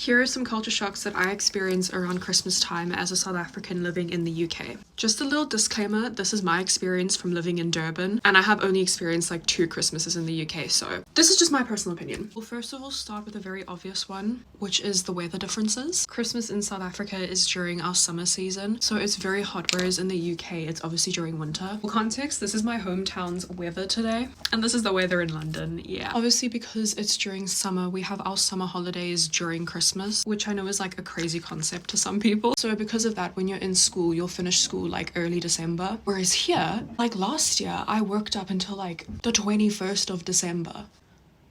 Here are some culture shocks that I experience around Christmas time as a South African living in the UK. Just a little disclaimer, this is my experience from living in Durban, and I have only experienced like 2 Christmases in the UK, so this is just my personal opinion. We'll first of all start with a very obvious one, which is the weather differences. Christmas in South Africa is during our summer season, so it's very hot, whereas in the UK it's obviously during winter. For context, this is my hometown's weather today, and this is the weather in London. Yeah, obviously because it's during summer, we have our summer holidays during Christmas, which I know is like a crazy concept to some people. So because of that, when you're in school, you'll finish school like early December, whereas here, like last year, I worked up until like the 21st of December.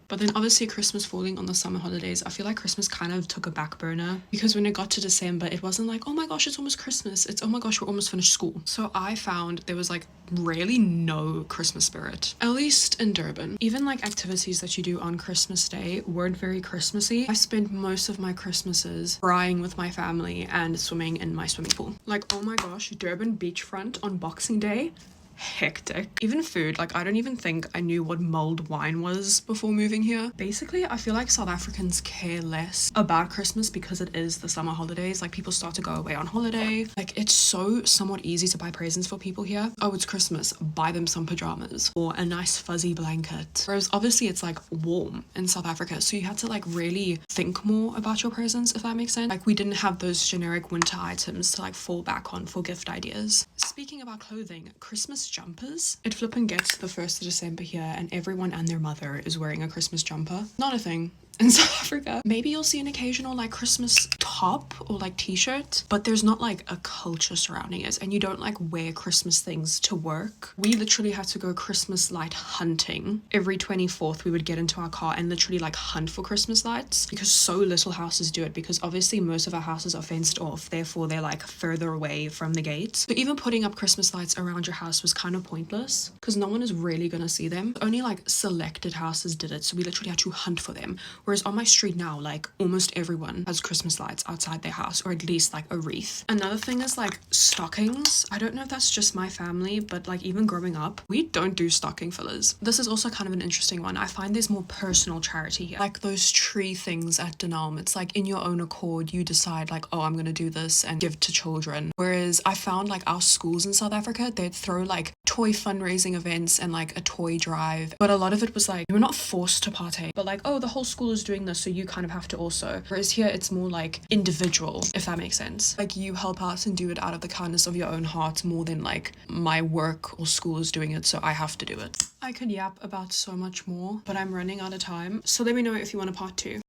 But then obviously Christmas falling on the summer holidays, I feel like Christmas kind of took a back burner, because when it got to December, it wasn't like, oh my gosh, it's almost Christmas. It's, oh my gosh, we're almost finished school. So I found there was like really no Christmas spirit, at least in Durban. Even like activities that you do on Christmas Day weren't very Christmassy. I spent most of my Christmases crying with my family and swimming in my swimming pool. Like, oh my gosh, Durban beachfront on Boxing Day. Hectic. Even food, like I don't even think I knew what mulled wine was before moving here. Basically, I feel like South Africans care less about Christmas because it is the summer holidays. Like people start to go away on holiday. Like it's so somewhat easy to buy presents for people here. Oh, it's Christmas, buy them some pajamas or a nice fuzzy blanket. Whereas obviously it's like warm in South Africa, so you had to like really think more about your presents, if that makes sense. Like we didn't have those generic winter items to like fall back on for gift ideas. Speaking about clothing, Christmas jumpers. It flippin' gets the 1st of December here and everyone and their mother is wearing a Christmas jumper. Not a thing in South Africa. Maybe you'll see an occasional like Christmas top or like t-shirt, but there's not like a culture surrounding it, and you don't like wear Christmas things to work. We literally had to go Christmas light hunting. Every 24th we would get into our car and literally like hunt for Christmas lights, because so little houses do it, because obviously most of our houses are fenced off, therefore they're like further away from the gates. So even putting up Christmas lights around your house was kind of pointless because no one is really gonna see them. Only like selected houses did it, so we literally had to hunt for them. Whereas on my street now, like almost everyone has Christmas lights outside their house, or at least like a wreath. Another thing is like stockings. I don't know if that's just my family, but like even growing up, we don't do stocking fillers. This is also kind of an interesting one. I find there's more personal charity here. Like those tree things at Denelm, it's like in your own accord, you decide like, oh, I'm gonna do this and give to children. Whereas I found like our schools in South Africa, they'd throw like toy fundraising events and like a toy drive, but a lot of it was like, you were not forced to partake, but like, oh, the whole school is doing this, so you kind of have to also. Whereas here it's more like individual, if that makes sense. Like you help out and do it out of the kindness of your own heart more than like my work or school is doing it, so I have to do it. I could yap about so much more, but I'm running out of time, so let me know if you want a part 2.